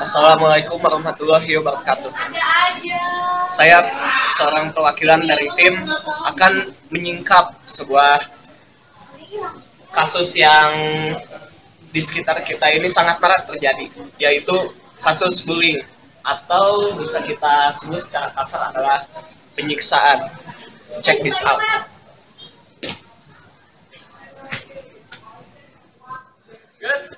Assalamualaikum warahmatullahi wabarakatuh. Saya seorang perwakilan dari tim akan menyingkap sebuah kasus yang di sekitar kita ini sangat marak terjadi, yaitu kasus bullying atau bisa kita sebut secara kasar adalah penyiksaan. Check this out. Yes.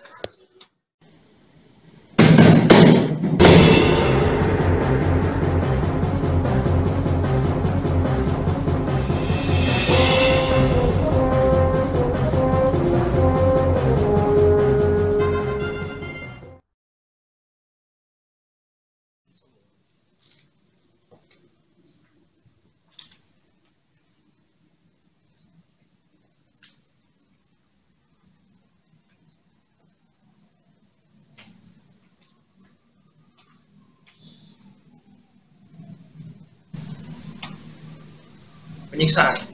Penyiksaan.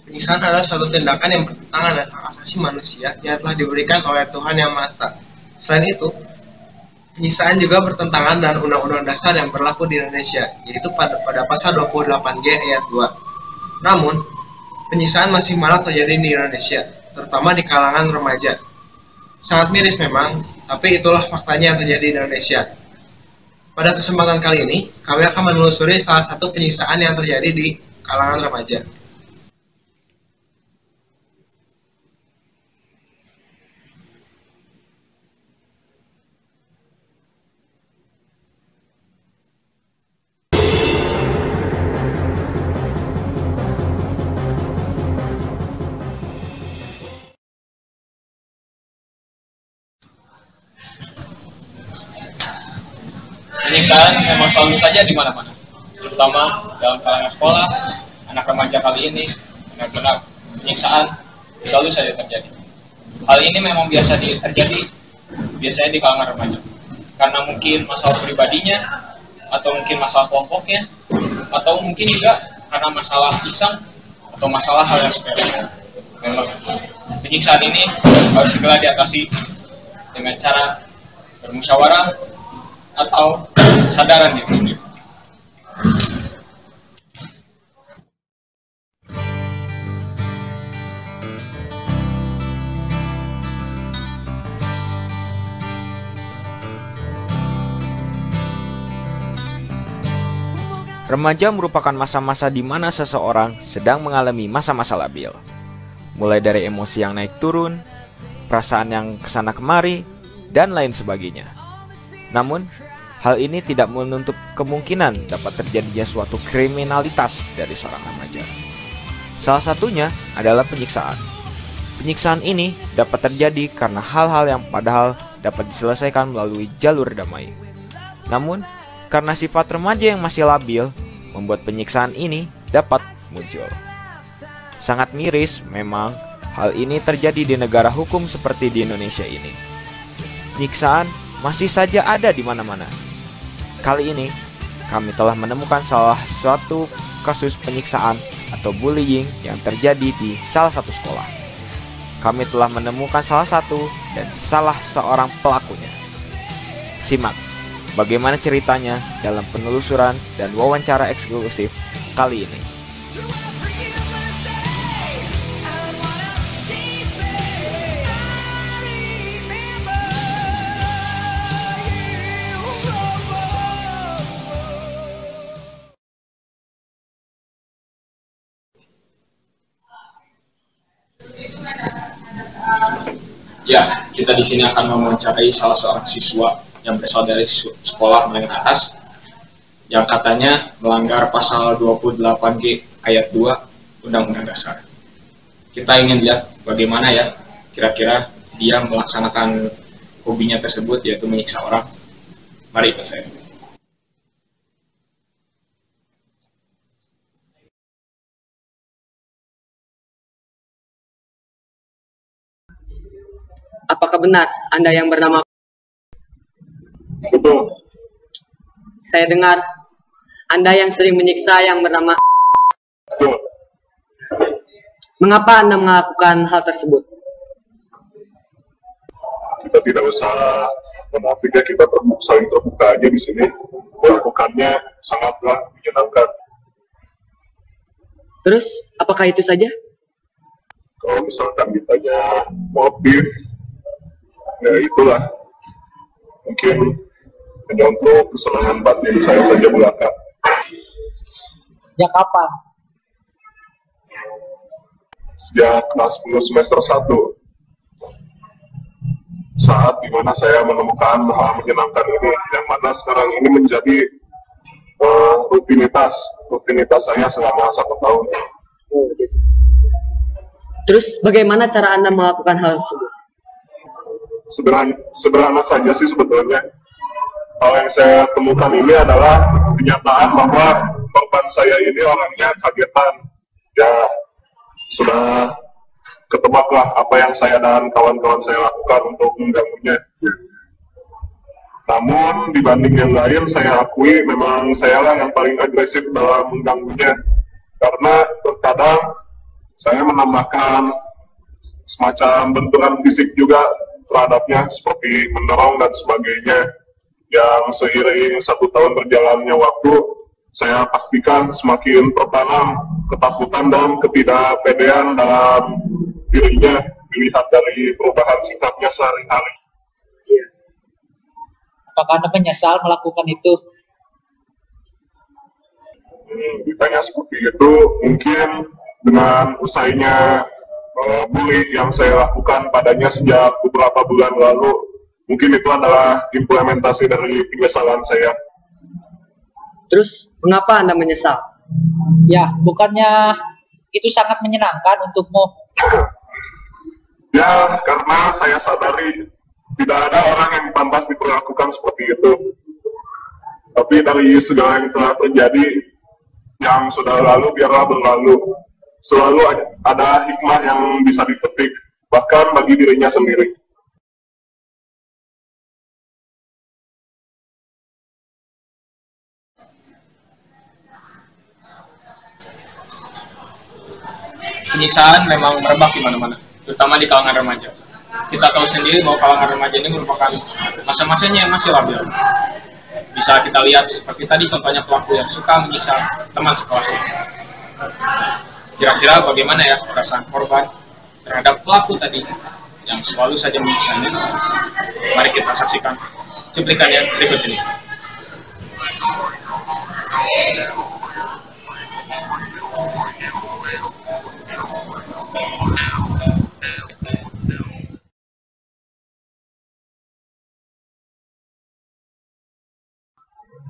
Penyiksaan adalah suatu tindakan yang bertentangan dengan hak asasi manusia yang telah diberikan oleh Tuhan Yang Maha Esa. Selain itu, penyiksaan juga bertentangan dengan Undang-Undang Dasar yang berlaku di Indonesia, yaitu pada pasal 28G ayat 2. Namun, penyiksaan masih marak terjadi di Indonesia, terutama di kalangan remaja. Sangat miris memang, tapi itulah faktanya yang terjadi di Indonesia. Pada kesempatan kali ini, kami akan menelusuri salah satu penyiksaan yang terjadi di kalangan remaja. Penyiksaan memang selalu saja di mana-mana, terutama dalam kalangan sekolah. Anak remaja kali ini benar-benar penyiksaan selalu saja terjadi. Hal ini memang terjadi biasanya di kalangan remaja, karena mungkin masalah pribadinya, atau mungkin masalah kelompoknya, atau mungkin juga karena masalah iseng atau masalah hal yang sepele. Memang penyiksaan ini harus segera diatasi dengan cara bermusyawarah atau sadaran diri sendiri. Remaja merupakan masa-masa di mana seseorang sedang mengalami masa-masa labil. Mulai dari emosi yang naik turun, perasaan yang kesana kemari, dan lain sebagainya. Namun, hal ini tidak menutup kemungkinan dapat terjadinya suatu kriminalitas dari seorang remaja. Salah satunya adalah penyiksaan. Penyiksaan ini dapat terjadi karena hal-hal yang padahal dapat diselesaikan melalui jalur damai. Namun, karena sifat remaja yang masih labil, membuat penyiksaan ini dapat muncul. Sangat miris memang hal ini terjadi di negara hukum seperti di Indonesia ini. Penyiksaan masih saja ada di mana-mana. Kali ini, kami telah menemukan salah satu kasus penyiksaan atau bullying yang terjadi di salah satu sekolah. Kami telah menemukan salah satu dan salah seorang pelakunya. Simak bagaimana ceritanya dalam penelusuran dan wawancara eksklusif kali ini. Ya, kita di sini akan mewawancarai salah seorang siswa yang berasal dari sekolah menengah atas yang katanya melanggar pasal 28G ayat 2 Undang-Undang Dasar. Kita ingin lihat bagaimana ya kira-kira dia melaksanakan hobinya tersebut, yaitu menyiksa orang. Mari ikut saya. Apakah benar Anda yang bernama? Betul. Saya dengar Anda yang sering menyiksa yang bernama. Betul. Mengapa Anda melakukan hal tersebut? kita tidak usah menafik ya, kita saling terbuka aja di sini. Melakukannya sangatlah menyenangkan. Terus, apakah itu saja? Kalau misalkan ditanya motif, ya itulah. Mungkin hanya untuk kesenangan batin saya saja belaka. Sejak kapan? Sejak kelas 10 semester 1. Saat dimana saya menemukan hal menyenangkan ini, yang mana sekarang ini menjadi rutinitas saya selama 1 tahun. Oh, gitu. Terus, bagaimana cara Anda melakukan hal tersebut? Sederhana saja sih sebetulnya. Hal yang saya temukan ini adalah kenyataan bahwa korban saya ini orangnya kagetan. Ya, sudah ketebaklah apa yang saya dan kawan-kawan saya lakukan untuk mengganggunya. Namun dibanding yang lain, saya akui memang saya lah yang paling agresif dalam mengganggunya. Karena terkadang saya menambahkan semacam benturan fisik juga terhadapnya, seperti mendorong dan sebagainya. Yang seiring 1 tahun berjalannya waktu, saya pastikan semakin tertanam ketakutan dan ketidakpedean dalam dirinya, dilihat dari perubahan sikapnya sehari-hari. Apakah Anda menyesal melakukan itu? Ditanya seperti itu, mungkin dengan usainya bully yang saya lakukan padanya sejak beberapa bulan lalu, mungkin itu adalah implementasi dari penyesalan saya. Terus, mengapa Anda menyesal? Ya, bukannya itu sangat menyenangkan untukmu? Ya, karena saya sadari tidak ada orang yang pantas diperlakukan seperti itu. Tapi dari segala yang telah terjadi, yang sudah lalu biarlah berlalu. Selalu ada hikmah yang bisa dipetik, bahkan bagi dirinya sendiri. Penyiksaan memang merebak di mana-mana, terutama di kalangan remaja. Kita tahu sendiri bahwa kalangan remaja ini merupakan masa-masanya yang masih labil. Bisa kita lihat seperti tadi contohnya pelaku yang suka menyiksa teman sekelasnya. Kira-kira bagaimana ya perasaan korban terhadap pelaku tadi yang selalu saja menyiksanya? Mari kita saksikan cuplikannya berikut ini.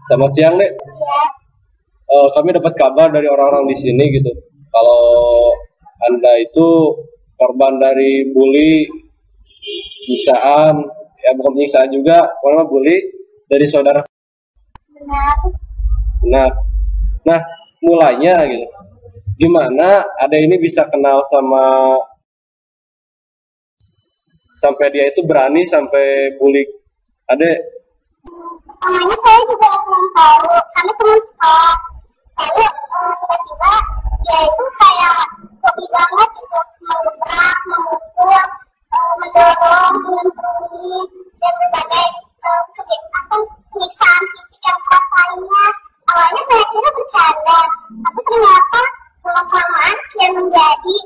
Selamat siang, Dek. Kami dapat kabar dari orang-orang di sini gitu, kalau Anda itu korban dari bully, penyiksaan, ya bukan penyiksaan juga, karena bully dari saudara. Nah, mulainya gitu. Gimana Ade ini bisa kenal sama sampai dia itu berani sampai bully Ade? Namanya saya juga belum tahu, kami teman sekolah. Saya tiba-tiba dia itu kayak hobi banget gitu, menggebrak, memukul, mendorong, menentuni, dan berbagai penyiksaan fisik yang keras lainnya. Awalnya saya kira bercanda, tapi ternyata lama-kelamaan kian menjadi,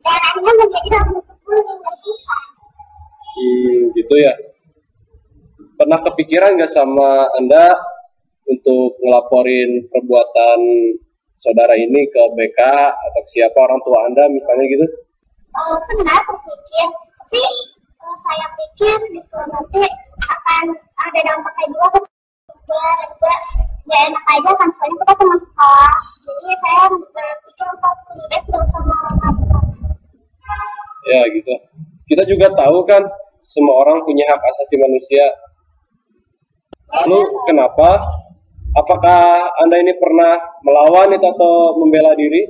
dan akhirnya menjadi dalam bentuk bullying bersiksa. Gitu ya. Pernah kepikiran nggak sama Anda untuk ngelaporin perbuatan saudara ini ke BK atau siapa orang tua Anda misalnya gitu? Pernah terpikir, tapi saya pikir gitu nanti akan ada dampaknya juga ke juga gak enak aja kan, soalnya kita teman sekolah. Jadi saya berpikir untuk lebih baik gak usah melakukan. Ya gitu. Kita juga tahu kan semua orang punya hak asasi manusia. Lalu kenapa? Apakah Anda ini pernah melawan itu atau membela diri?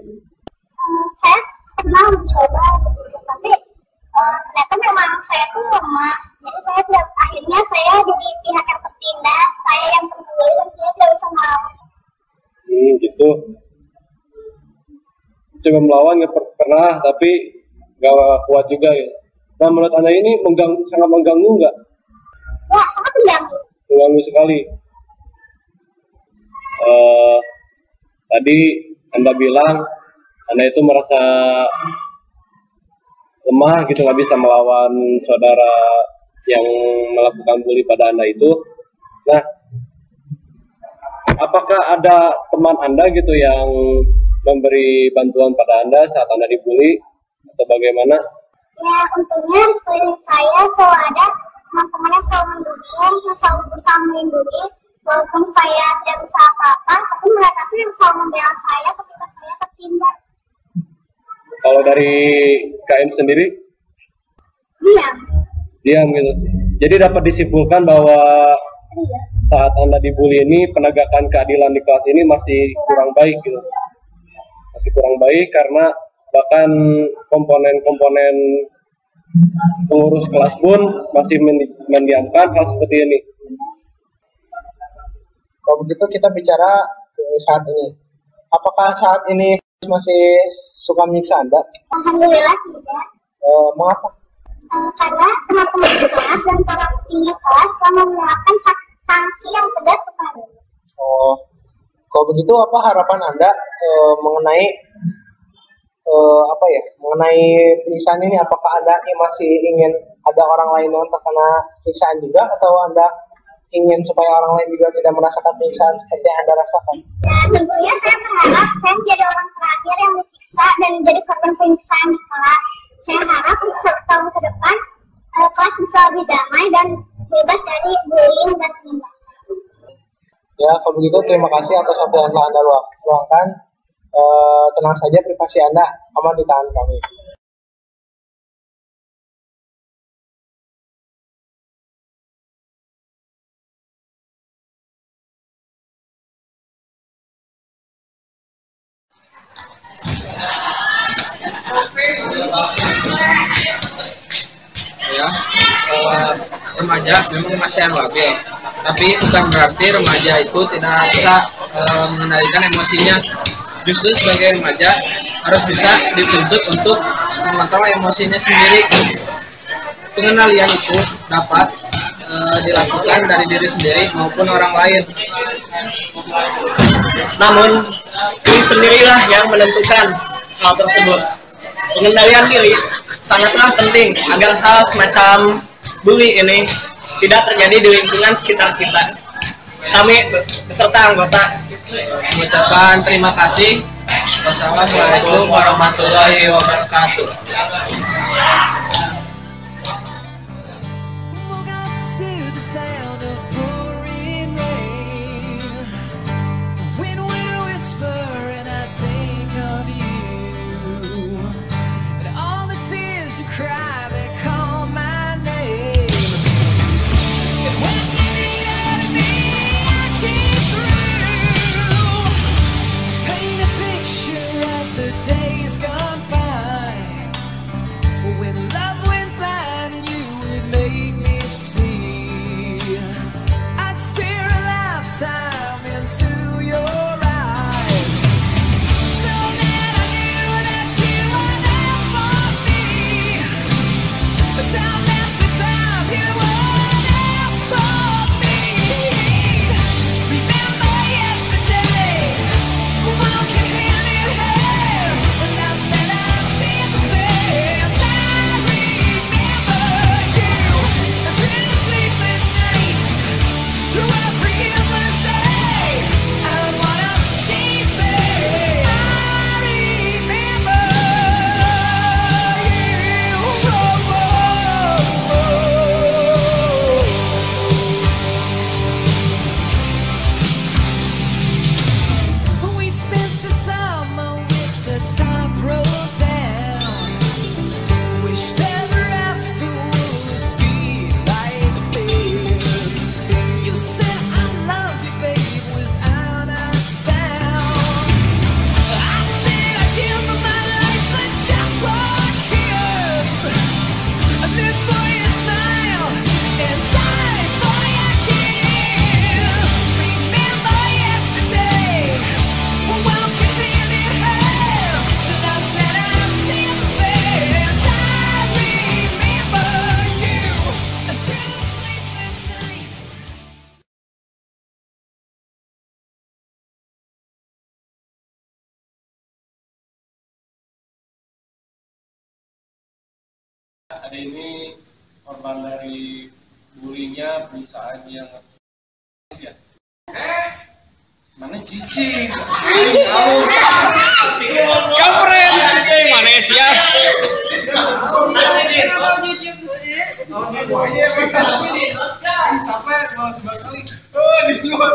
Saya pernah mencoba begitu, tapi ternyata memang saya tuh lemah. Jadi akhirnya saya jadi pihak yang tertindas, saya yang terbuli dan saya tidak bisa melawan. Gitu. Coba melawan ya pernah, tapi gak kuat juga ya. Nah menurut Anda ini sangat mengganggu nggak? mengganggu sekali. Tadi Anda bilang Anda itu merasa lemah gitu, nggak bisa melawan saudara yang melakukan bully pada Anda itu. Nah, apakah ada teman Anda gitu yang memberi bantuan pada Anda saat Anda dibully atau bagaimana? Ya, untungnya di sekeliling saya selalu ada teman-teman yang selalu mendukung, yang selalu berusaha melindungi. Walaupun saya tidak bisa apa-apa, tapi mereka tuh yang selalu membela saya ketika saya tertindas. Kalau dari KM sendiri? Diam gitu. Jadi dapat disimpulkan bahwa saat Anda dibully ini, penegakan keadilan di kelas ini masih kurang baik gitu. Masih kurang baik karena bahkan komponen-komponen pengurus kelas pun masih mendiamkan hal seperti ini. Kalau begitu kita bicara saat ini. Apakah saat ini masih suka menyiksa Anda? Alhamdulillah tidak. Mengapa? Karena teman-teman di kelas dan para petinggi kelas telah menerapkan sanksi yang tegas kepada. Kalau begitu apa harapan Anda mengenai mengenai penyiksaan ini? Apakah Anda masih ingin ada orang lain yang terkena penyiksaan juga, atau Anda ingin supaya orang lain juga tidak merasakan penyiksaan seperti yang Anda rasakan? Tentunya saya berharap saya menjadi orang terakhir yang disiksa dan menjadi korban penyiksaan di kelas. Saya harap untuk 1 tahun ke depan kelas bisa lebih damai dan bebas dari bullying dan penindasan. Ya, kalau begitu terima kasih atas waktu yang telah Anda luangkan. Tenang saja, privasi Anda aman di tangan kami. Ya, remaja memang masih yang labil, tapi bukan berarti remaja itu tidak bisa mengendalikan emosinya. Justru sebagai remaja harus bisa dituntut untuk mengontrol emosinya sendiri. Pengendalian itu dapat dilakukan dari diri sendiri maupun orang lain. Namun diri sendirilah yang menentukan hal tersebut. Pengendalian diri sangatlah penting agar hal semacam bully ini tidak terjadi di lingkungan sekitar kita. Kami beserta anggota mengucapkan terima kasih. Wassalamualaikum warahmatullahi wabarakatuh. Days gone by when Ada ini korban dari bulinya penyiksaan yang ya. Mana Cici? Kampret, Cici mana sih ya? Capek kalau 9 kali. Oh, di luar.